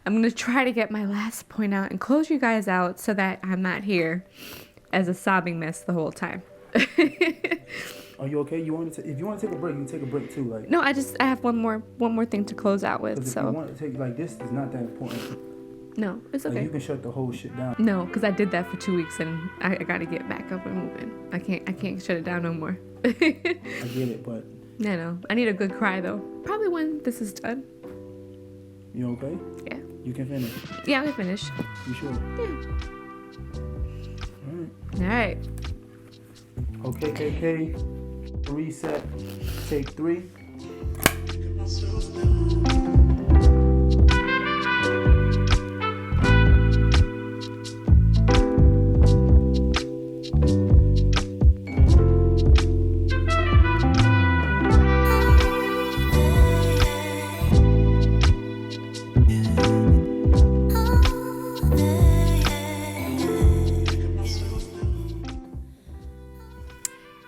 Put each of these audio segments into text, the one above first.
I'm going to try to get my last point out and close you guys out so that I'm not here as a sobbing mess the whole time. Are you okay? If you want to take a break, you can take a break too. Like No, I have one more thing to close out with. Because if you want to take this is not that important. No, it's okay. Like, you can shut the whole shit down. No, because I did that for 2 weeks and I got to get back up and moving. I can't shut it down no more. I get it, but no, I need a good cry though. Probably when this is done. You okay? Yeah. You can finish. Yeah, I can finish. You sure? Yeah. All right. Okay, KK. Reset. Take 3.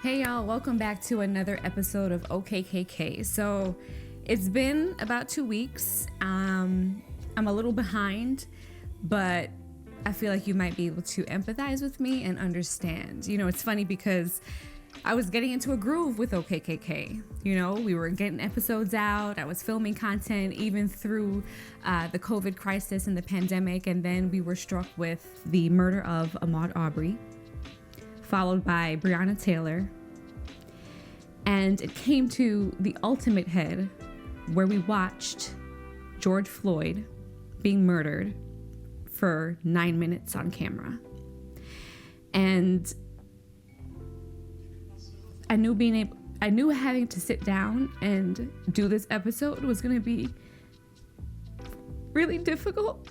Hey y'all, welcome back to another episode of OKKK. So it's been about 2 weeks. I'm a little behind, but I feel like you might be able to empathize with me and understand. You know, it's funny because I was getting into a groove with OKKK. You know, we were getting episodes out. I was filming content even through the COVID crisis and the pandemic. And then we were struck with the murder of Ahmaud Arbery, followed by Breonna Taylor. And it came to the ultimate head where we watched George Floyd being murdered for 9 minutes on camera. And I knew having to sit down and do this episode was going to be really difficult.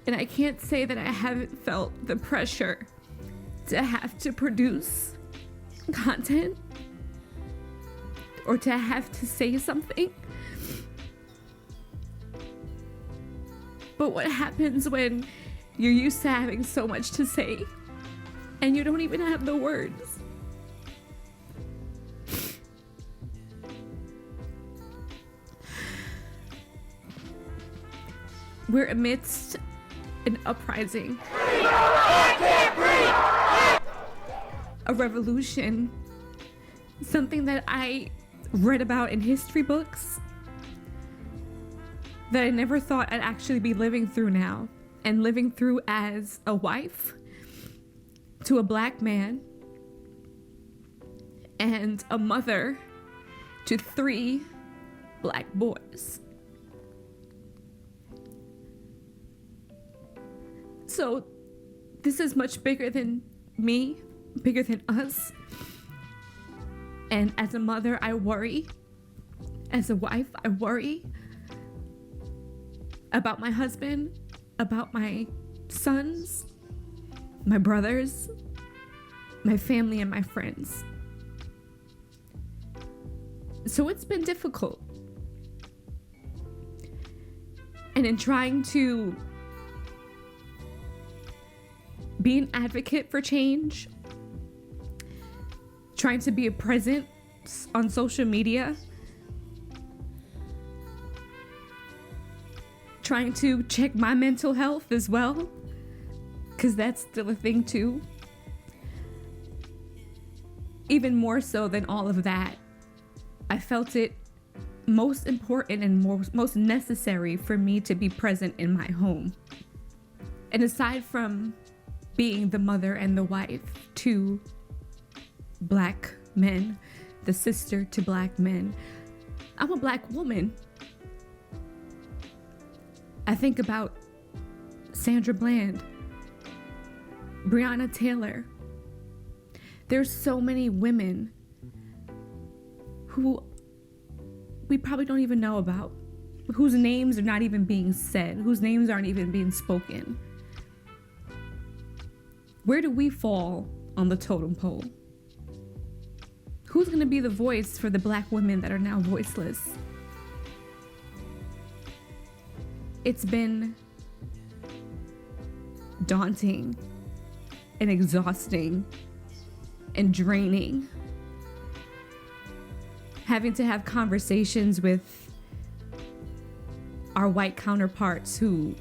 And I can't say that I haven't felt the pressure to have to produce content or to have to say something. But what happens when you're used to having so much to say and you don't even have the words? We're amidst an uprising, a revolution, something that I read about in history books that I never thought I'd actually be living through now, and living through as a wife to a black man and a mother to 3 black boys. So this is much bigger than me, bigger than us. And as a mother, I worry. As a wife, I worry about my husband, about my sons, my brothers, my family, and my friends. So it's been difficult. And in trying to be an advocate for change, trying to be a presence on social media, trying to check my mental health as well, because that's still a thing too. Even more so than all of that, I felt it most important and most necessary for me to be present in my home. And aside from being the mother and the wife to black men, the sister to black men, I'm a black woman. I think about Sandra Bland, Breonna Taylor. There's so many women who we probably don't even know about, whose names are not even being said, whose names aren't even being spoken. Where do we fall on the totem pole? Who's going to be the voice for the black women that are now voiceless? It's been daunting and exhausting and draining. Having to have conversations with our white counterparts who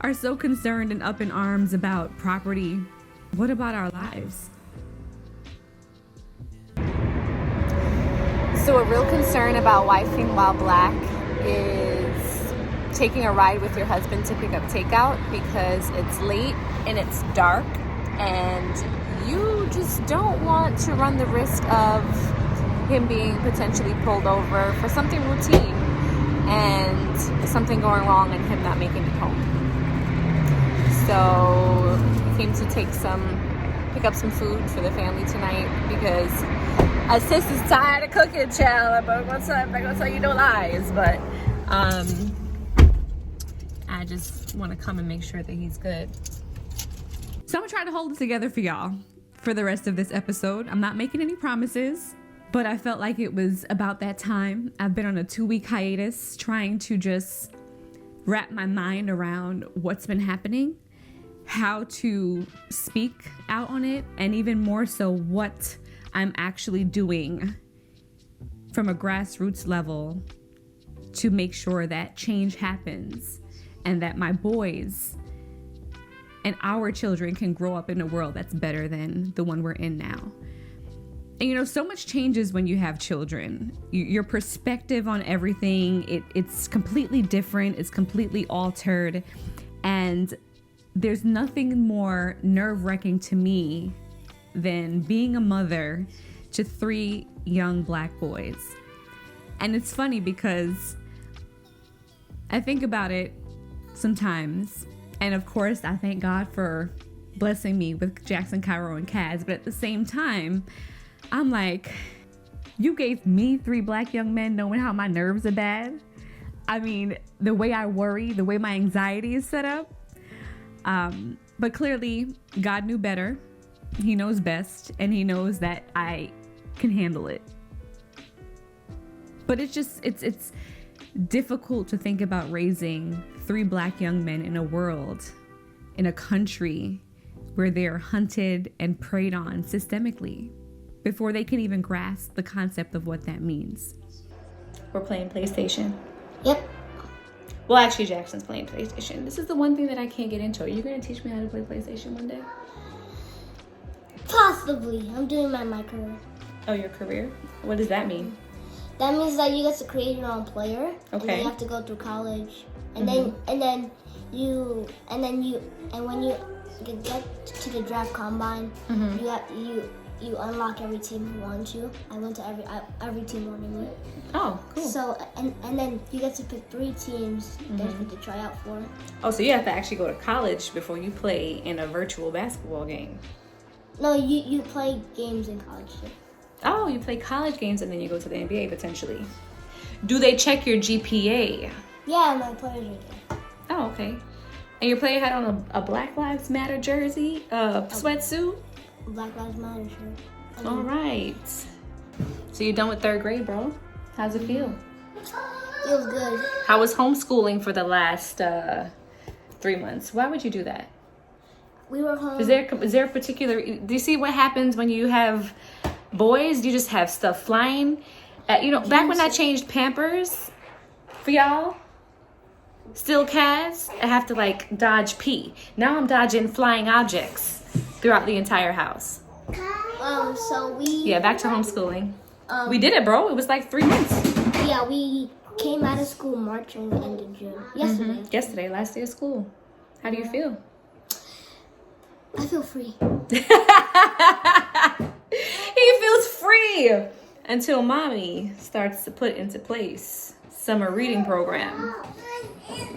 are so concerned and up in arms about property. What about our lives? So a real concern about wifing while black is taking a ride with your husband to pick up takeout because it's late and it's dark and you just don't want to run the risk of him being potentially pulled over for something routine and something going wrong and him not making it home. So he came to pick up some food for the family tonight because our sister's tired of cooking, child. But I'm gonna tell you no lies. But I just want to come and make sure that he's good. So I'm gonna try to hold it together for y'all for the rest of this episode. I'm not making any promises, but I felt like it was about that time. I've been on a 2-week hiatus trying to just wrap my mind around what's been happening, how to speak out on it, and even more so what I'm actually doing from a grassroots level to make sure that change happens and that my boys and our children can grow up in a world that's better than the one we're in now. And you know, so much changes when you have children. Your perspective on everything, it's completely different, it's completely altered, and there's nothing more nerve-wracking to me than being a mother to 3 young black boys. And it's funny because I think about it sometimes, and of course I thank God for blessing me with Jackson, Cairo, and Kaz, but at the same time I'm like, you gave me 3 black young men knowing how my nerves are bad. I mean, the way I worry, the way my anxiety is set up. But clearly God knew better. He knows best, and he knows that I can handle it. But it's difficult to think about raising 3 black young men in a world, in a country where they're hunted and preyed on systemically before they can even grasp the concept of what that means. We're playing PlayStation. Yep. Well, actually, Jackson's playing PlayStation. This is the one thing that I can't get into. Are you going to teach me how to play PlayStation one day? Possibly. I'm doing my career. Oh, your career? What does that mean? That means that you get to create your own player. Okay. And then you have to go through college. And Mm-hmm. then when you get to the draft combine, Mm-hmm. you unlock every team who wants you. I went to every team wanted me. Oh, cool. So and then you get to pick 3 teams that you get to try out for. Oh, so you have to actually go to college before you play in a virtual basketball game. No, you play games in college too. Oh, you play college games and then you go to the NBA potentially. Do they check your GPA? Yeah, my players are there. Oh, okay. And your player had on a Black Lives Matter jersey, sweatsuit? Black Lives Matter shirt. All right. So you're done with 3rd grade, bro? How's it feel? Feels good. How was homeschooling for the last 3 months? Why would you do that? We were home. Is there a particular... Do you see what happens when you have boys? You just have stuff flying. Back when I changed Pampers for y'all, still Kaz, I have to dodge pee. Now I'm dodging flying objects throughout the entire house. So we... Yeah, back to homeschooling. We did it, bro. It was 3 months. Yeah, we came out of school March and we ended June. Yesterday. Mm-hmm. Yesterday, last day of school. How do you feel? I feel free. He feels free until mommy starts to put into place summer reading program,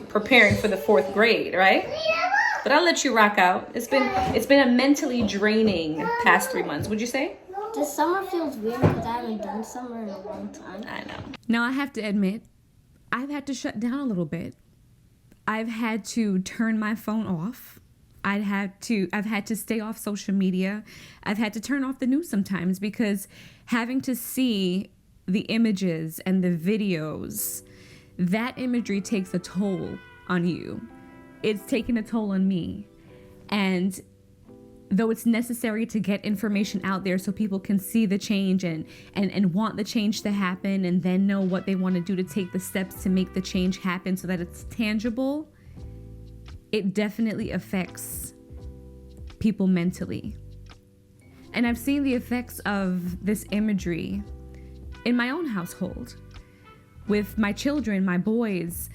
preparing for the 4th grade, right? But I'll let you rock out. It's been a mentally draining past 3 months. Would you say? This summer feels weird because I haven't done summer in a long time. I know. Now I have to admit, I've had to shut down a little bit. I've had to turn my phone off. I've had to stay off social media. I've had to turn off the news sometimes because having to see the images and the videos, that imagery takes a toll on you. It's taken a toll on me. And though it's necessary to get information out there so people can see the change and want the change to happen and then know what they want to do to take the steps to make the change happen so that it's tangible, it definitely affects people mentally. And I've seen the effects of this imagery in my own household with my children, my boys,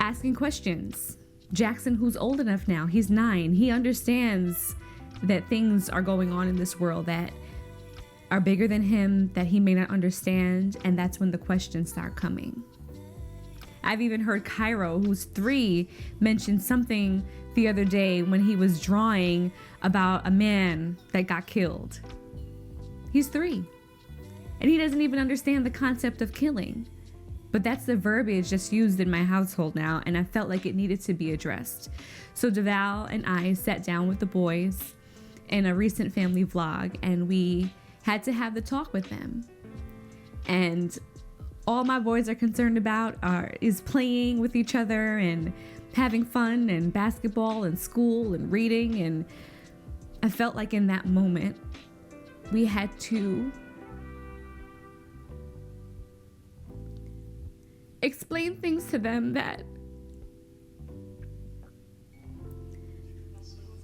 asking questions. Jackson, who's old enough now, he's 9. He understands that things are going on in this world that are bigger than him, that he may not understand, and that's when the questions start coming. I've even heard Cairo, who's 3, mention something the other day when he was drawing about a man that got killed. He's 3, and he doesn't even understand the concept of killing. But that's the verbiage just used in my household now, and I felt like it needed to be addressed. So Deval and I sat down with the boys in a recent family vlog, and we had to have the talk with them. And all my boys are concerned about is playing with each other and having fun and basketball and school and reading. And I felt like in that moment, we had to explain things to them that,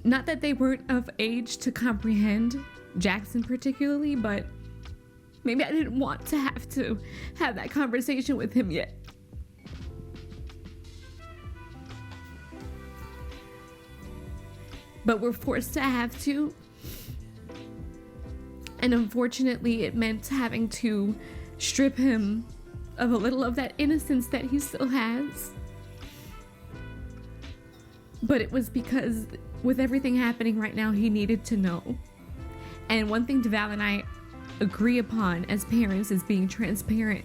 not that they weren't of age to comprehend, Jackson particularly, but maybe I didn't want to have that conversation with him yet. But we're forced to have to. And unfortunately, it meant having to strip him of a little of that innocence that he still has. But it was because with everything happening right now, he needed to know. And one thing Deval and I agree upon as parents is being transparent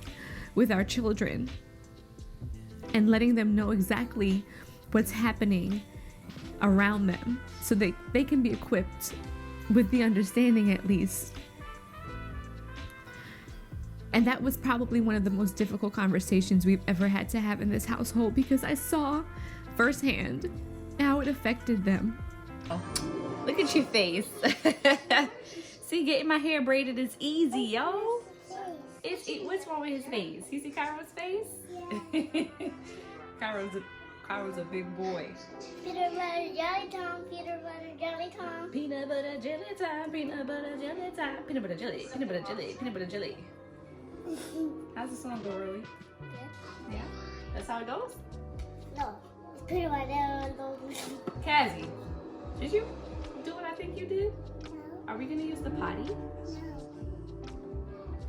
with our children and letting them know exactly what's happening around them so they can be equipped with the understanding at least. And that was probably one of the most difficult conversations we've ever had to have in this household, because I saw firsthand how it affected them. Look at your face. See, getting my hair braided is easy, yo. What's wrong with his face? You see Cairo's face? Yeah. Cairo's a big boy. Peanut butter jelly time, peanut butter jelly time. Peanut butter jelly time, peanut butter jelly time. Peanut butter jelly, peanut butter jelly, peanut butter jelly. How's the song go, really? Yeah. Yeah? That's how it goes? No. It's peanut butter. Cassie, did you do what I think you did? No. Are we gonna use the potty? No.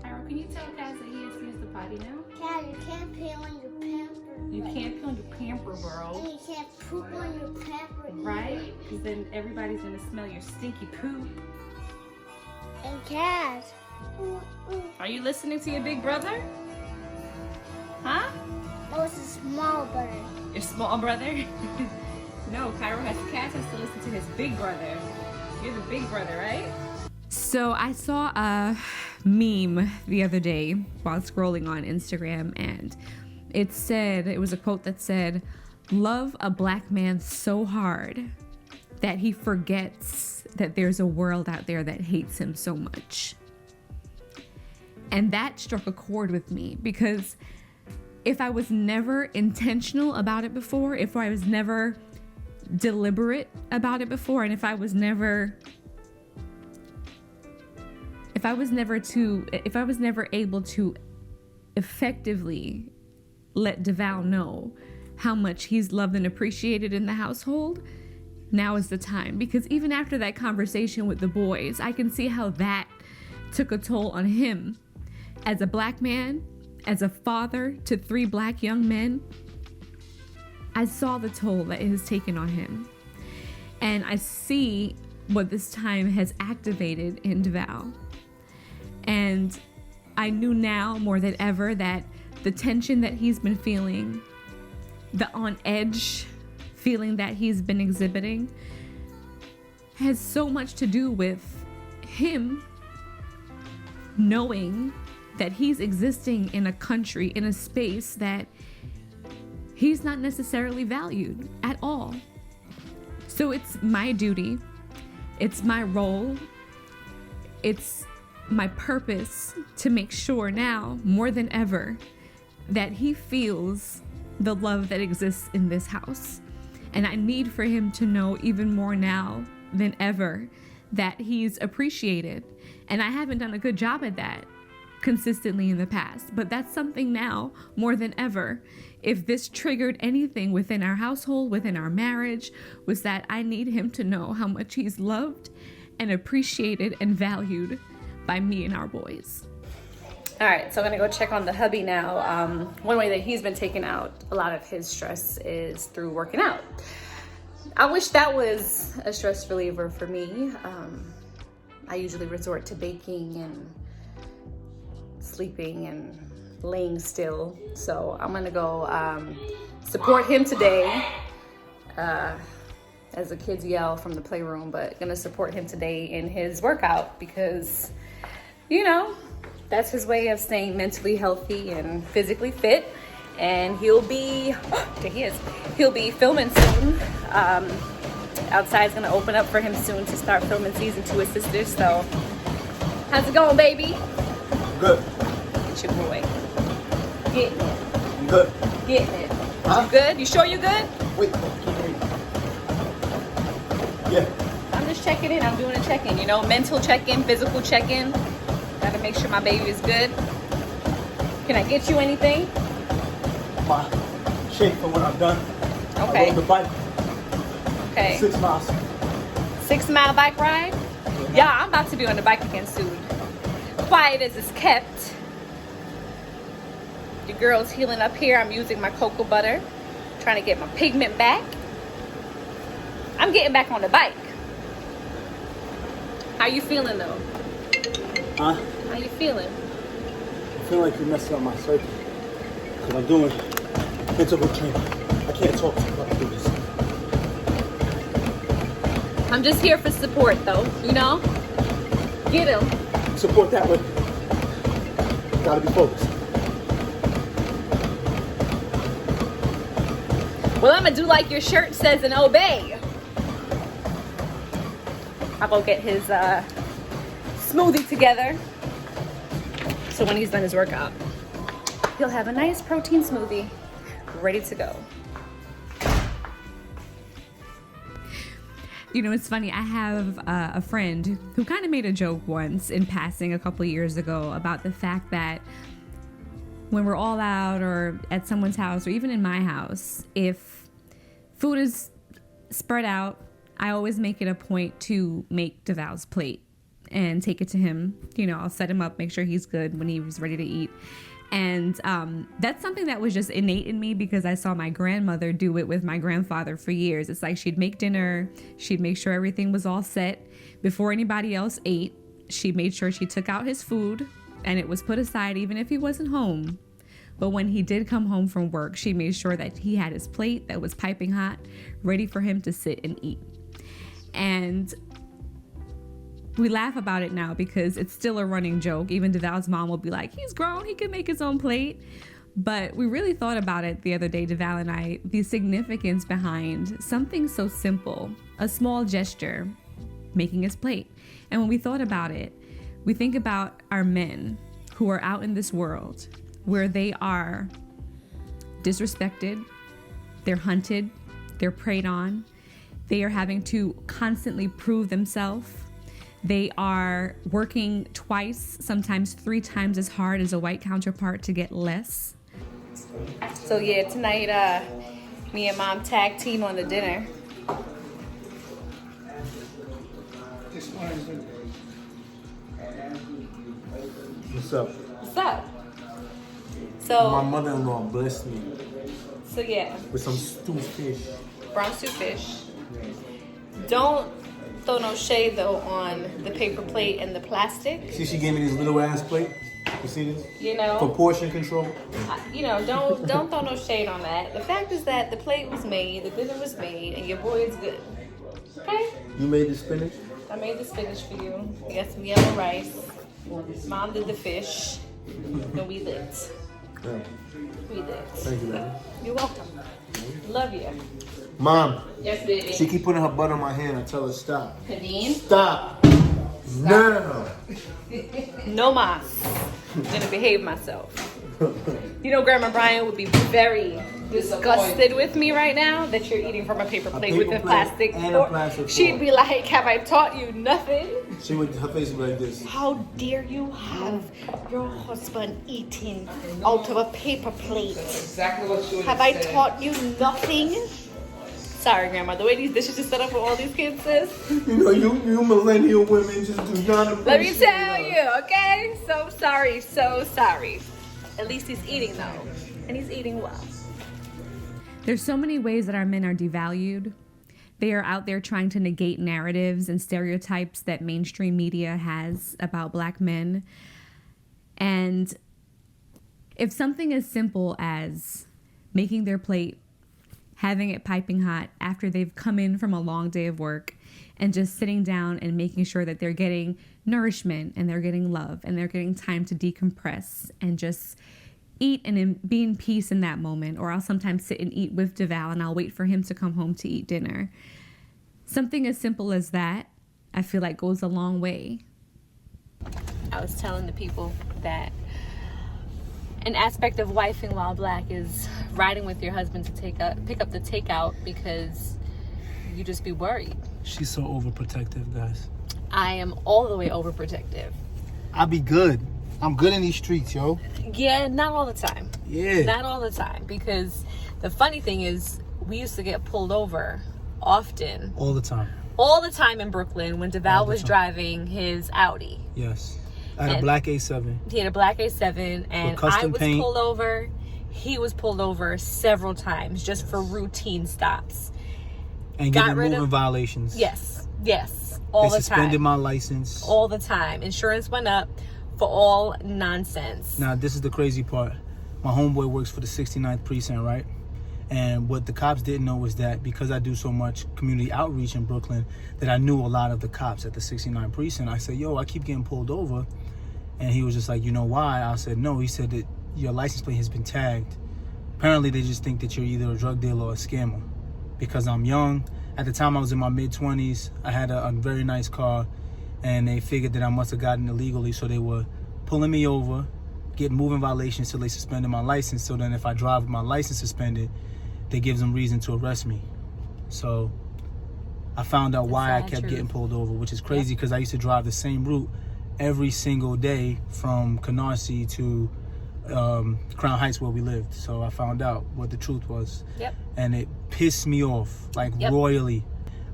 Cairo, can you tell Cass that he has to use the potty now? Cat, you can't pee on your pamper. You can't pee on your pamper, bro. And you can't poop on your pamper. Right? Because then everybody's gonna smell your stinky poop. And Cat. Are you listening to your big brother? Huh? Oh, it's a small brother. Your small brother? No, Cass has to listen to his big brother. You're the big brother, right? So I saw a meme the other day while scrolling on Instagram, and it was a quote that said, "Love a black man so hard that he forgets that there's a world out there that hates him so much." And that struck a chord with me, because if I was never intentional about it before, if I was never deliberate about it before, and if I was never able to effectively let Deval know how much he's loved and appreciated in the household, now is the time. Because even after that conversation with the boys, I can see how that took a toll on him as a black man, as a father to 3 black young men. I saw the toll that it has taken on him. And I see what this time has activated in Deval. And I knew now more than ever that the tension that he's been feeling, the on edge feeling that he's been exhibiting, has so much to do with him knowing that he's existing in a country, in a space that he's not necessarily valued at all. So it's my duty, It's my role. It's my purpose to make sure now, more than ever, that he feels the love that exists in this house. And I need for him to know even more now than ever that he's appreciated. And I haven't done a good job at that consistently in the past, but that's something now more than ever. If this triggered anything within our household, within our marriage, was that I need him to know how much he's loved and appreciated and valued by me and our boys. All right, so I'm gonna go check on the hubby now. One way that he's been taking out a lot of his stress is through working out. I wish that was a stress reliever for me. I usually resort to baking and sleeping and laying still. So I'm gonna go support him today, as the kids yell from the playroom, but gonna support him today in his workout because, you know, that's his way of staying mentally healthy and physically fit. And he'll be, there he is, he'll be filming soon. Outside's gonna open up for him soon to start filming season 2 of Sisters. So, how's it going, baby? Good. It's your boy. Getting it. I'm good. Getting it. Huh? You good? You sure you good? Wait. Yeah. I'm just checking in. I'm doing a check-in, you know, mental check-in, physical check-in. Gotta make sure my baby is good. Can I get you anything? My shape for what I've done. Okay. I rode the bike. Okay. 6 miles. 6-mile bike ride? Yeah, I'm about to be on the bike again soon. Quiet as it's kept. The girl's healing up here. I'm using my cocoa butter. Trying to get my pigment back. I'm getting back on the bike. How you feeling though? Huh? How you feeling? I feel like you're messing up my circuit. Because I'm doing interval training. I can't talk to you about do this. I'm just here for support though, you know? Get him. Support that way. Gotta be focused. Well, I'm gonna do like your shirt says and obey. I'll go get his smoothie together. So when he's done his workout, he'll have a nice protein smoothie ready to go. You know, it's funny. I have a friend who kind of made a joke once in passing a couple years ago about the fact that when we're all out or at someone's house or even in my house, if food is spread out, I always make it a point to make DeVal's plate and take it to him. You know, I'll set him up, make sure he's good when he's ready to eat. And that's something that was just innate in me because I saw my grandmother do it with my grandfather for years. It's like she'd make dinner, she'd make sure everything was all set before anybody else ate. She made sure she took out his food and it was put aside even if he wasn't home. But when he did come home from work, she made sure that he had his plate that was piping hot, ready for him to sit and eat. And we laugh about it now because it's still a running joke. Even DeVal's mom will be like, he's grown, he can make his own plate. But we really thought about it the other day, DeVal and I, the significance behind something so simple, a small gesture, making his plate. And when we thought about it, we think about our men who are out in this world where they are disrespected, they're hunted, they're preyed on, they are having to constantly prove themselves. They are working twice, sometimes 3 times as hard as a white counterpart to get less. So yeah, tonight me and mom tag team on the dinner. What's up? What's up? My So mother-in-law blessed me yeah, with some stewed fish. brown stew fish. Don't throw no shade though on the paper plate and the plastic. See, she gave me this little ass plate. You see this? You know, For portion control. you know, don't throw no shade on that. The fact is that the plate was made, the dinner was made, and your boy is good. Okay? You made the spinach? I made the spinach for you. We got some yellow rice. Mom did the fish. And we lit. Yeah. Read this. Thank you, baby. You're welcome. Love you. Mom, Yes, baby. she keep putting her butt on my hand. I tell her stop. Khadeen? Stop. Now. No mas. I'm gonna behave myself. You know, Grandma Brian would be very disgusted with me right now that you're eating from a paper plate with a plate plastic and fork. a plastic She'd fork. be like, have I taught you nothing? Her face would be like this. How dare you have your husband eating out of a paper plate? Exactly what she would Have I taught you nothing? Sorry, Grandma. The way these dishes are set up for all these kids, sis. You know, you millennial women just do not appreciate Let me tell us. you, okay? So sorry, so sorry. At least he's eating, though. And he's eating well. There's so many ways that our men are devalued. They are out there trying to negate narratives and stereotypes that mainstream media has about black men. And if something as simple as making their plate, having it piping hot after they've come in from a long day of work, and just sitting down and making sure that they're getting nourishment and they're getting love and they're getting time to decompress and just eat and be in peace in that moment. Or I'll sometimes sit and eat with Deval and I'll wait for him to come home to eat dinner. Something as simple as that, I feel like goes a long way. I was telling the people that an aspect of wifing while black is riding with your husband to pick up the takeout because you just be worried. She's so overprotective, guys. I am all the way overprotective. I be good. I'm good in these streets, yo. Yeah, not all the time. Yeah. Not all the time, because the funny thing is we used to get pulled over often. All the time. All the time in Brooklyn when Deval was driving his Audi. Yes. I had a black A7. He had a black A7 and I was paint. pulled over. He was pulled over several times just for routine stops. And getting moving violations. Yes. All the time. They suspended my license. All the time. Insurance went up for all nonsense. Now, this is the crazy part. My homeboy works for the 69th precinct, right? And what the cops didn't know was that because I do so much community outreach in Brooklyn, that I knew a lot of the cops at the 69th precinct. I said, yo, I keep getting pulled over. And he was just like, you know why? I said, no. He said that your license plate has been tagged. Apparently, they just think that you're either a drug dealer or a scammer. Because I'm young. At the time, I was in my mid-20s. I had a very nice car. And they figured that I must have gotten illegally. So they were pulling me over, getting moving violations till they suspended my license. So then if I drive with my license suspended, they give them reason to arrest me. So I found out why I kept getting pulled over, which is crazy because I used to drive the same route every single day from Canarsie to Crown Heights where we lived. So I found out what the truth was. Yep. And it pissed me off, like royally.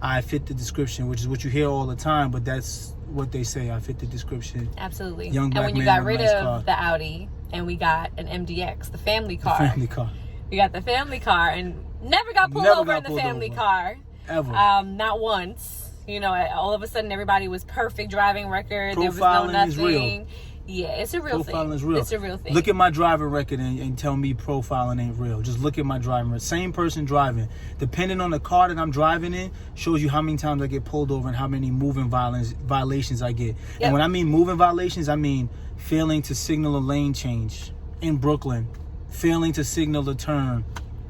I fit the description, which is what you hear all the time, but that's what they say. I fit the description. Absolutely. Young black and when you man got with a rid nice of car. the Audi and we got an MDX, the family car. The family car. We got the family car and never got pulled Never over got in the pulled family over. car. Ever. Not once. You know, all of a sudden everybody was perfect driving record. There was no Profiling nothing. is real. Yeah, it's a real thing. Profiling is real. It's a real thing. Look at my driving record and tell me profiling ain't real. Just look at my driving record. Same person driving. Depending on the car that I'm driving in, shows you how many times I get pulled over and how many moving violations I get. Yep. And when I mean moving violations, I mean failing to signal a lane change in Brooklyn, failing to signal a turn.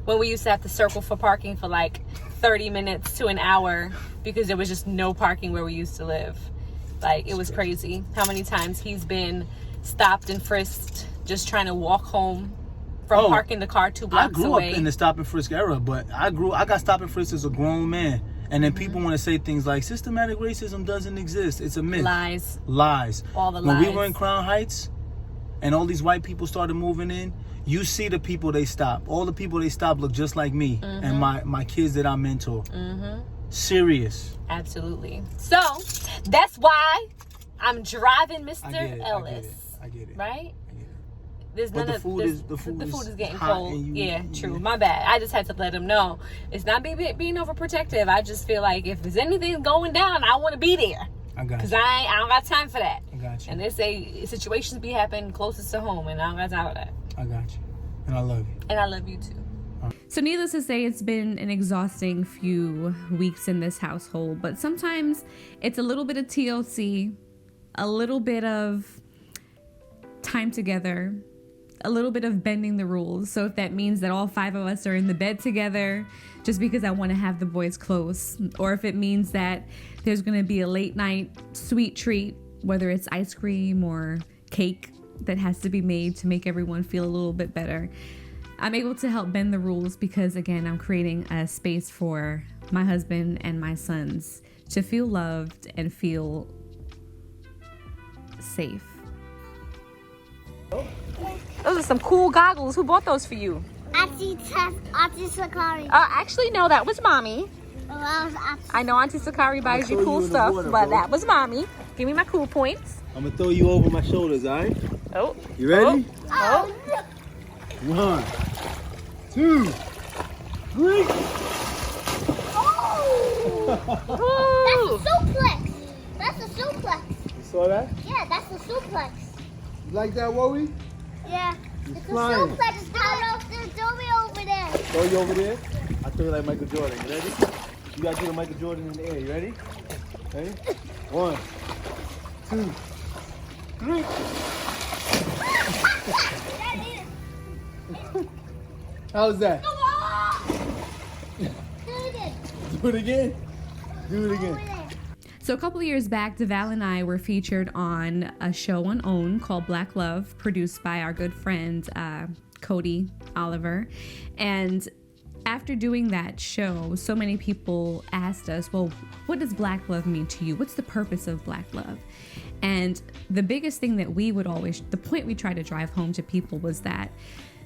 When we used to have to circle for parking for like 30 minutes to an hour because there was just no parking where we used to live. Like, it was crazy how many times he's been stopped and frisked just trying to walk home from parking the car 2 blocks away. I grew up in the stop and frisk era, but I got stop and frisked as a grown man. And then people want to say things like systematic racism doesn't exist. It's a myth. Lies. All the when lies. we were in Crown Heights and all these white people started moving in, you see the people they stop. All the people they stop look just like me and my kids that I mentor. Serious. Absolutely. So that's why I'm driving Mr. Ellis. I get it. Right? I get it. There's But none the of food this, is the food is getting hot cold. and Yeah, true. My bad. I just had to let him know. It's not being overprotective. I just feel like if there's anything going down, I want to be there. I got Because you. I don't got time for that. I got you. And they say situations be happening closest to home, and I don't got time for that. I got you. And I love you. And I love you too. So needless to say, it's been an exhausting few weeks in this household, but sometimes it's a little bit of TLC, a little bit of time together, a little bit of bending the rules. So if that means that all 5 of us are in the bed together just because I want to have the boys close, or if it means that there's going to be a late night sweet treat, whether it's ice cream or cake that has to be made to make everyone feel a little bit better, I'm able to help bend the rules because, again, I'm creating a space for my husband and my sons to feel loved and feel safe. Those are some cool goggles. Who bought those for you? Auntie Sakari. Actually, no, that was mommy. Well, that was I know Auntie Sakari buys you cool stuff, but that was mommy. Give me my cool points. I'm gonna throw you over my shoulders, all right? Oh. You ready? Oh. 1, 2, 3. Oh! That's a suplex. That's a suplex. You saw that? Yeah, that's a suplex. You like that, Wowie? Yeah. You're It's flying. a suplex. Throw me over there. Throw you over there? I throw you like Michael Jordan. You ready? You gotta do the Michael Jordan in the air. You ready? Ready? 1, 2, 3. How's that? Do it again. Do it again. So a couple of years back, DeVal and I were featured on a show on OWN called Black Love, produced by our good friend Cody Oliver. And after doing that show, so many people asked us, well, what does Black Love mean to you? What's the purpose of Black Love? And the biggest thing that the point we try to drive home to people was that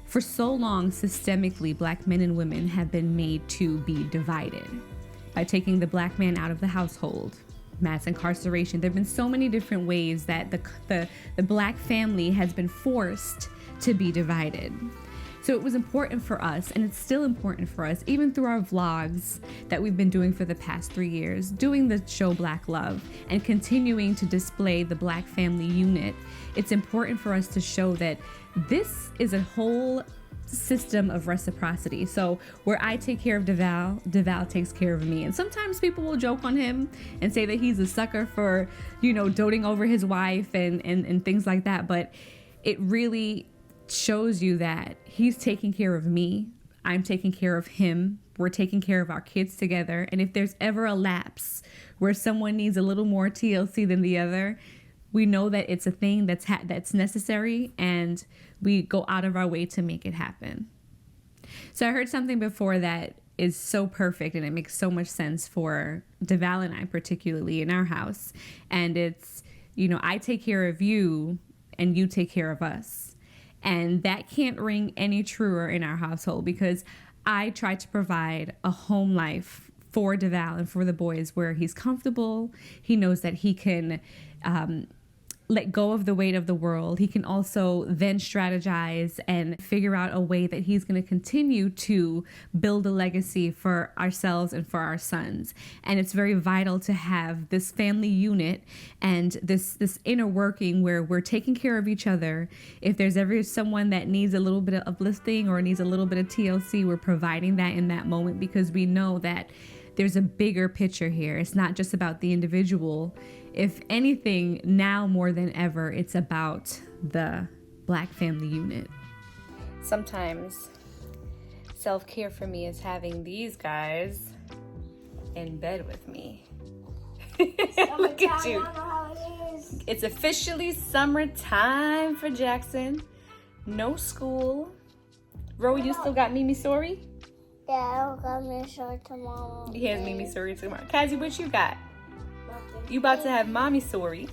for so long, systemically, Black men and women have been made to be divided by taking the Black man out of the household, mass incarceration. There have been so many different ways that the Black family has been forced to be divided. So it was important for us, and it's still important for us, even through our vlogs that we've been doing for the past 3 years, doing the show Black Love and continuing to display the Black family unit. It's important for us to show that this is a whole system of reciprocity. So where I take care of DeVal takes care of me. And sometimes people will joke on him and say that he's a sucker for, doting over his wife and things like that. But it really shows you that he's taking care of me. I'm taking care of him. We're taking care of our kids together. And if there's ever a lapse where someone needs a little more TLC than the other, we know that it's a thing that's necessary, and we go out of our way to make it happen. So I heard something before that is so perfect, and it makes so much sense for DeVal and I, particularly in our house. And it's, I take care of you and you take care of us. And that can't ring any truer in our household, because I try to provide a home life for DeVal and for the boys where he's comfortable. He knows that he can let go of the weight of the world. He can also then strategize and figure out a way that he's going to continue to build a legacy for ourselves and for our sons. And it's very vital to have this family unit and this inner working where we're taking care of each other. If there's ever someone that needs a little bit of uplifting or needs a little bit of TLC, we're providing that in that moment, because we know that there's a bigger picture here. It's not just about the individual. If anything, now more than ever, it's about the Black family unit. Sometimes self-care for me is having these guys in bed with me. Look at you. It's officially summertime for Jackson. No school. Ro, you still got Mimi Sorry? Yeah, I got me a shirt tomorrow. He has Mimi Sorry tomorrow. Kazi, what you got? You about to have Mommy Sorry.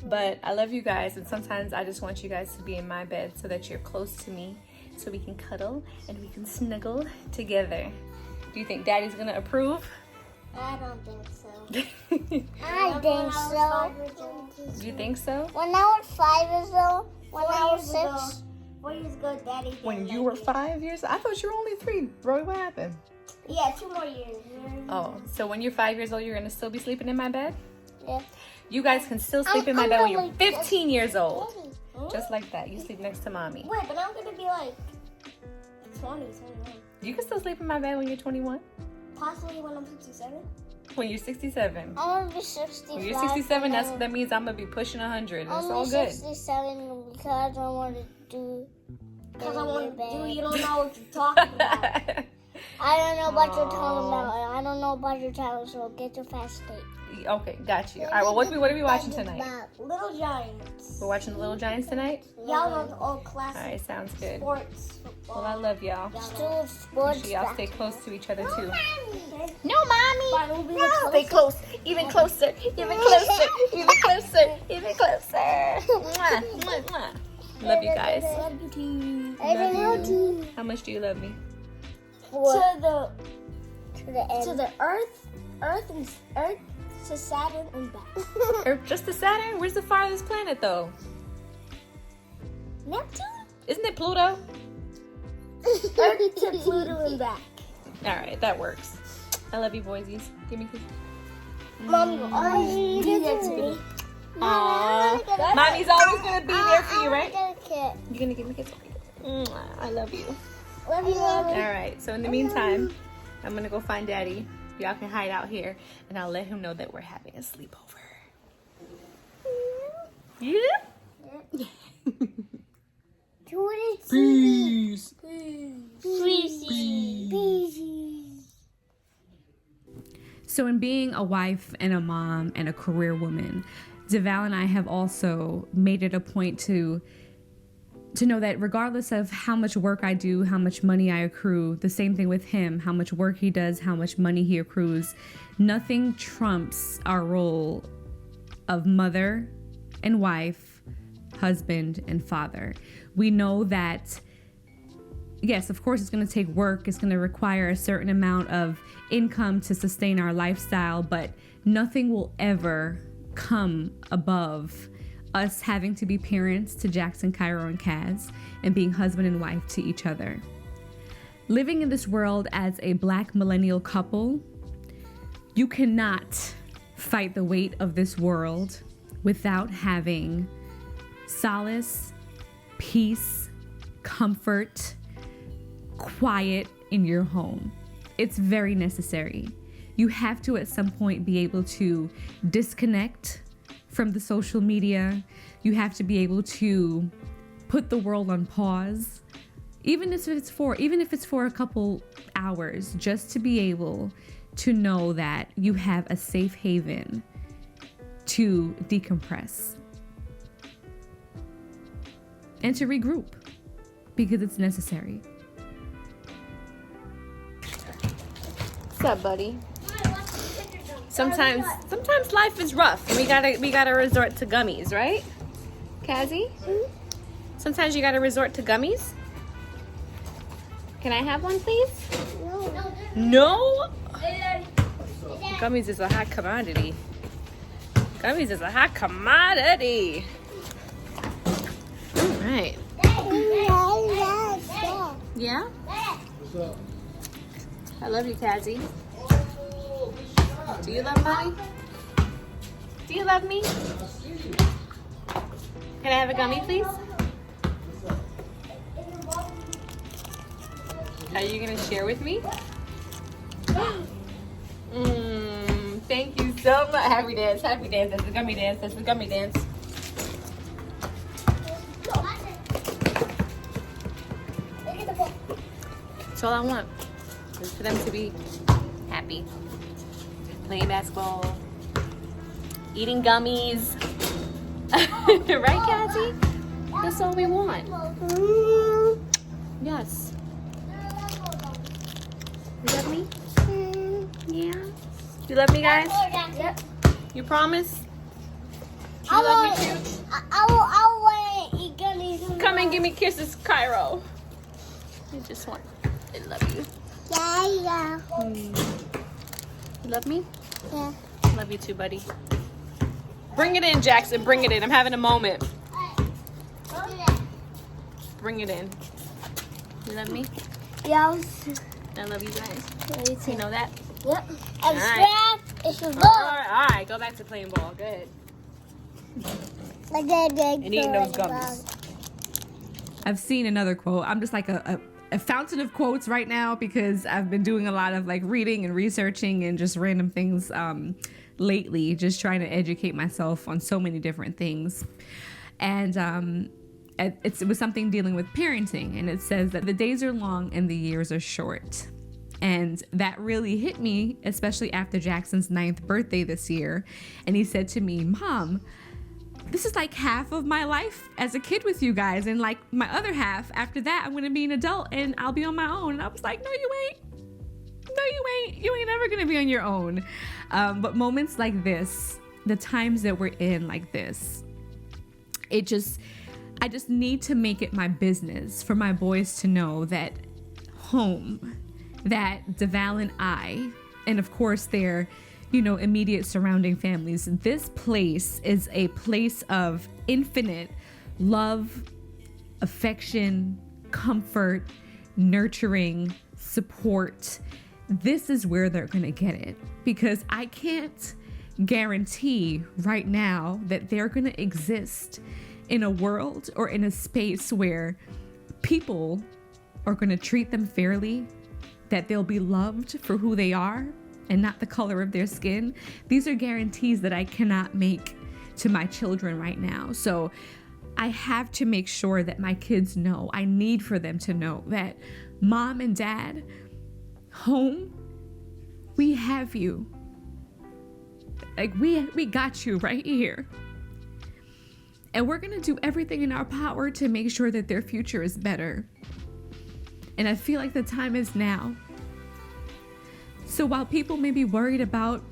But I love you guys, and sometimes I just want you guys to be in my bed so that you're close to me, so we can cuddle and we can snuggle together. Do you think Daddy's gonna approve? I don't think so. I think so. Do you think so? When I was 5 years old, when I was 6. 4 years ago, Daddy did. When you were 5 years old? I thought you were only 3. Roy, what happened? Yeah, 2 more years. Oh, so when you're 5 years old, you're gonna still be sleeping in my bed? Yeah. You guys can still sleep in my bed when you're 15 years old. Just like that. You sleep next to Mommy. Wait, but I'm gonna be like 20, 21. You can still sleep in my bed when you're 21? Possibly when I'm 67. When you're 67. I'm gonna be 65. When you're 67, that means I'm gonna be pushing 100. It's all good. 67 because I don't want to Because I want to do. You don't know what you're talking about. I don't know what you're talking about. I don't know about your talent, so get your fast steak. Okay, got you. All right, well, what are we watching tonight? Little Giants. We're watching the Little Giants tonight? Y'all on all classic. All right, sounds good. Sports. Football. Well, I love y'all. Still sports. Make sure y'all stay close to each other, too. No, Mommy. No. Stay close. Even closer. Even closer. Even closer. Even closer. Mwah, mwah, mwah. Love you guys. Love you too. Love you. How much do you love me? To the end. To the Earth to Saturn and back. Or just the Saturn? Where's the farthest planet, though? Neptune? Isn't it Pluto? Earth to Pluto and back. All right, that works. I love you, boysies. Give me a kiss. Mommy will always do that to me. Aww. Mommy's always going to be there for you, right? You're going to give me a kiss? I love you. Love you, Mommy. All right, so in the meantime, I'm going to go find Daddy. Y'all can hide out here, and I'll let him know that we're having a sleepover. Yeah? Peace. So in being a wife and a mom and a career woman, DeVal and I have also made it a point to know that regardless of how much work I do, how much money I accrue, the same thing with him, how much work he does, how much money he accrues, nothing trumps our role of mother and wife, husband and father. We know that, yes, of course, it's going to take work. It's going to require a certain amount of income to sustain our lifestyle, but nothing will ever come above us having to be parents to Jackson, Cairo, and Kaz, and being husband and wife to each other. Living in this world as a Black millennial couple, you cannot fight the weight of this world without having solace, peace, comfort, quiet in your home. It's very necessary. You have to at some point be able to disconnect from the social media. You have to be able to put the world on pause, even if it's for a couple hours, just to be able to know that you have a safe haven to decompress and to regroup, because it's necessary. What's up, buddy? Sometimes life is rough, and we gotta resort to gummies, right, Kazzy? Sometimes you gotta resort to gummies. Can I have one, please? No. Gummies is a hot commodity. Gummies is a hot commodity. All right. Yeah. What's up? I love you, Kazzy. Do you love mommy? Do you love me? Can I have a gummy, please? Are you gonna share with me? Thank you so much. Happy dance, happy dance. That's the gummy dance. That's the gummy dance. That's all I want. Is for them to be happy. Playing basketball, eating gummies. Right, Cassie? That's all we want. Yes. You love me? Yeah. You love me, guys? Yep. You promise? You love me too? I want to eat gummies. Come and give me kisses, Cairo. I just want. I love you. Yeah. You love me? Yeah. Love you too, buddy. Bring it in, Jackson. Bring it in. I'm having a moment. Bring it in. You love me? Yeah. I love you guys. You know that? Yep. All And right. strap is your All ball. right. Go back to playing ball. Good. And eating those gummies. I've seen another quote. I'm just like a fountain of quotes right now because I've been doing a lot of like reading and researching and just random things lately, just trying to educate myself on so many different things. And it was something dealing with parenting, and it says that the days are long and the years are short. And that really hit me, especially after Jackson's 9th birthday this year. And he said to me, Mom, this is like half of my life as a kid with you guys. And like my other half, after that, I'm going to be an adult and I'll be on my own. And I was like, no, you ain't. No, you ain't. You ain't ever going to be on your own. But moments like this, the times that we're in like this, I just need to make it my business for my boys to know that home, that Deval and I, and of course their, immediate surrounding families, this place is a place of infinite love, affection, comfort, nurturing, support. This is where they're going to get it, because I can't guarantee right now that they're going to exist in a world or in a space where people are going to treat them fairly, that they'll be loved for who they are and not the color of their skin. These are guarantees that I cannot make to my children right now. So I have to make sure that my kids know, I need for them to know that Mom and Dad, home, we have you. Like we got you right here. And we're gonna do everything in our power to make sure that their future is better. And I feel like the time is now. So while people may be worried about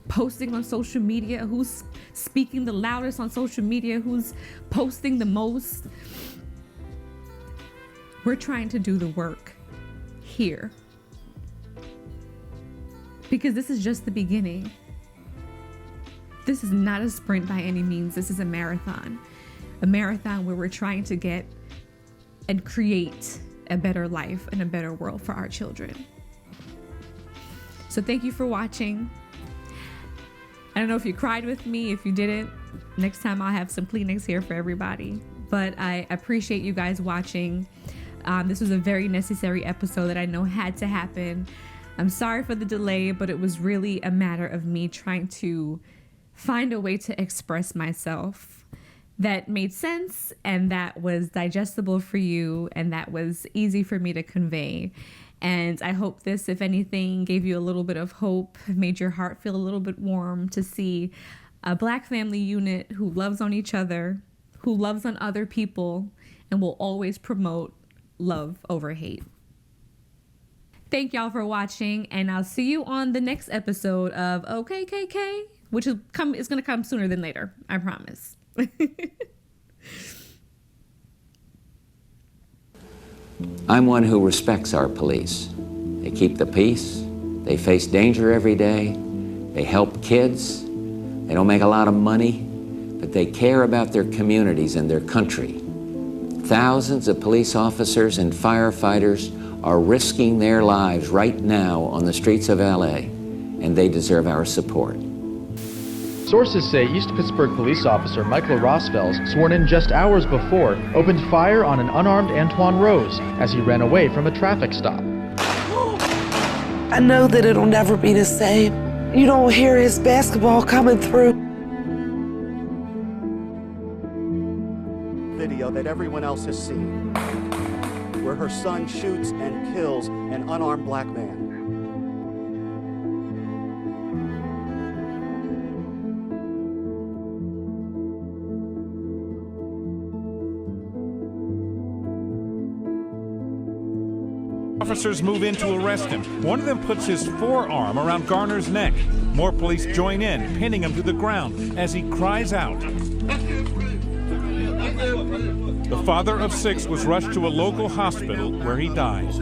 posting on social media, who's speaking the loudest on social media, who's posting the most, we're trying to do the work here. Because this is just the beginning. This is not a sprint by any means. This is a marathon. A marathon where we're trying to get and create a better life and a better world for our children. So thank you for watching. I don't know if you cried with me. If you didn't, next time I'll have some Kleenex here for everybody. But I appreciate you guys watching. This was a very necessary episode that I know had to happen. I'm sorry for the delay, but it was really a matter of me trying to find a way to express myself that made sense and that was digestible for you and that was easy for me to convey. And I hope this, if anything, gave you a little bit of hope, made your heart feel a little bit warm to see a Black family unit who loves on each other, who loves on other people, and will always promote love over hate. Thank y'all for watching, and I'll see you on the next episode of OKKK, which is going to come sooner than later, I promise. I'm one who respects our police. They keep the peace, they face danger every day, they help kids, they don't make a lot of money, but they care about their communities and their country. Thousands of police officers and firefighters are risking their lives right now on the streets of LA, and they deserve our support. Sources say East Pittsburgh police officer Michael Rosfels, sworn in just hours before, opened fire on an unarmed Antoine Rose as he ran away from a traffic stop. I know that it'll never be the same. You don't hear his basketball coming through. Video that everyone else has seen, where her son shoots and kills an unarmed Black man. Officers move in to arrest him. One of them puts his forearm around Garner's neck. More police join in, pinning him to the ground as he cries out. The father of 6 was rushed to a local hospital where he died.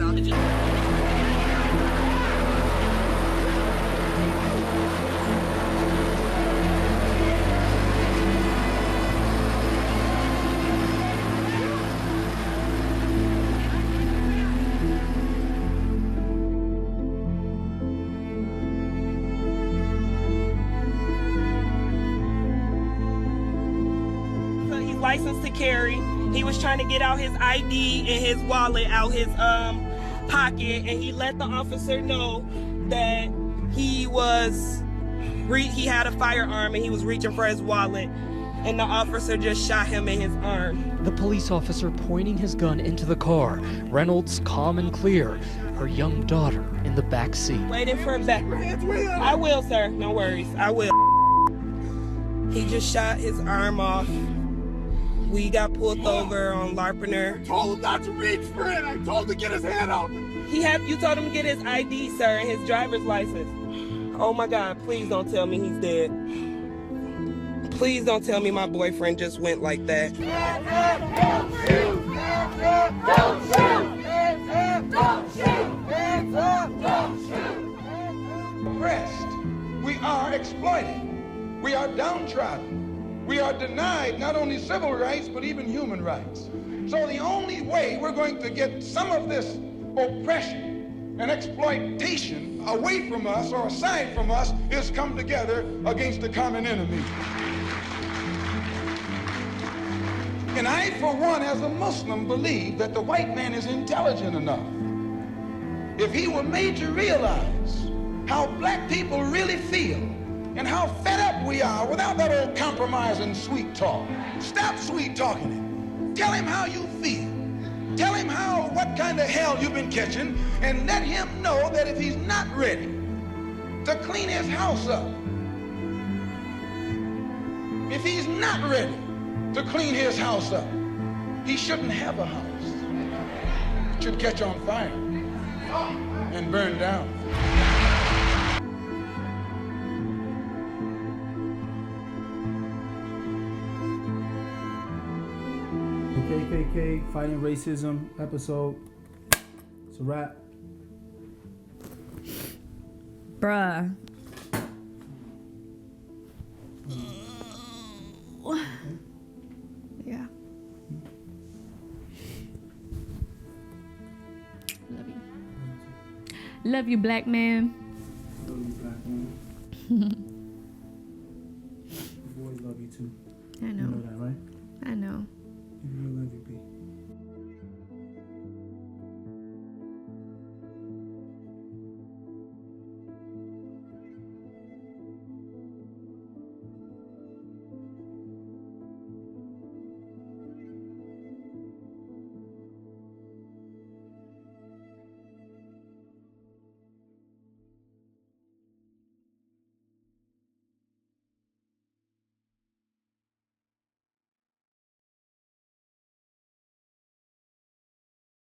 License to carry. He was trying to get out his ID and his wallet out his pocket, and he let the officer know that he had a firearm and he was reaching for his wallet. and the officer just shot him in his arm. The police officer pointing his gun into the car. Reynolds calm and clear. Her young daughter in the back seat. Waiting for Beck. I will, sir. No worries. I will. He just shot his arm off. We got pulled over on Larpener. I told him not to reach for it. I told him to get his hand out. You told him to get his ID, sir, and his driver's license. Oh my God, please don't tell me he's dead. Please don't tell me my boyfriend just went like that. Don't shoot! Don't shoot! Don't shoot! Hands up! Don't shoot! Oppressed. We are exploited. We are downtrodden. We are denied not only civil rights, but even human rights. So the only way we're going to get some of this oppression and exploitation away from us or aside from us is come together against the common enemy. And I, for one, as a Muslim, believe that the white man is intelligent enough. If he were made to realize how black people really feel and how fed up we are without that old compromise and sweet talk. Stop sweet talking him. Tell him how you feel. Tell him what kind of hell you've been catching, and let him know that if he's not ready to clean his house up, if he's not ready to clean his house up, he shouldn't have a house. It should catch on fire and burn down. KKK Fighting Racism episode. It's a wrap. Bruh. Yeah. Love you. Love you, black man.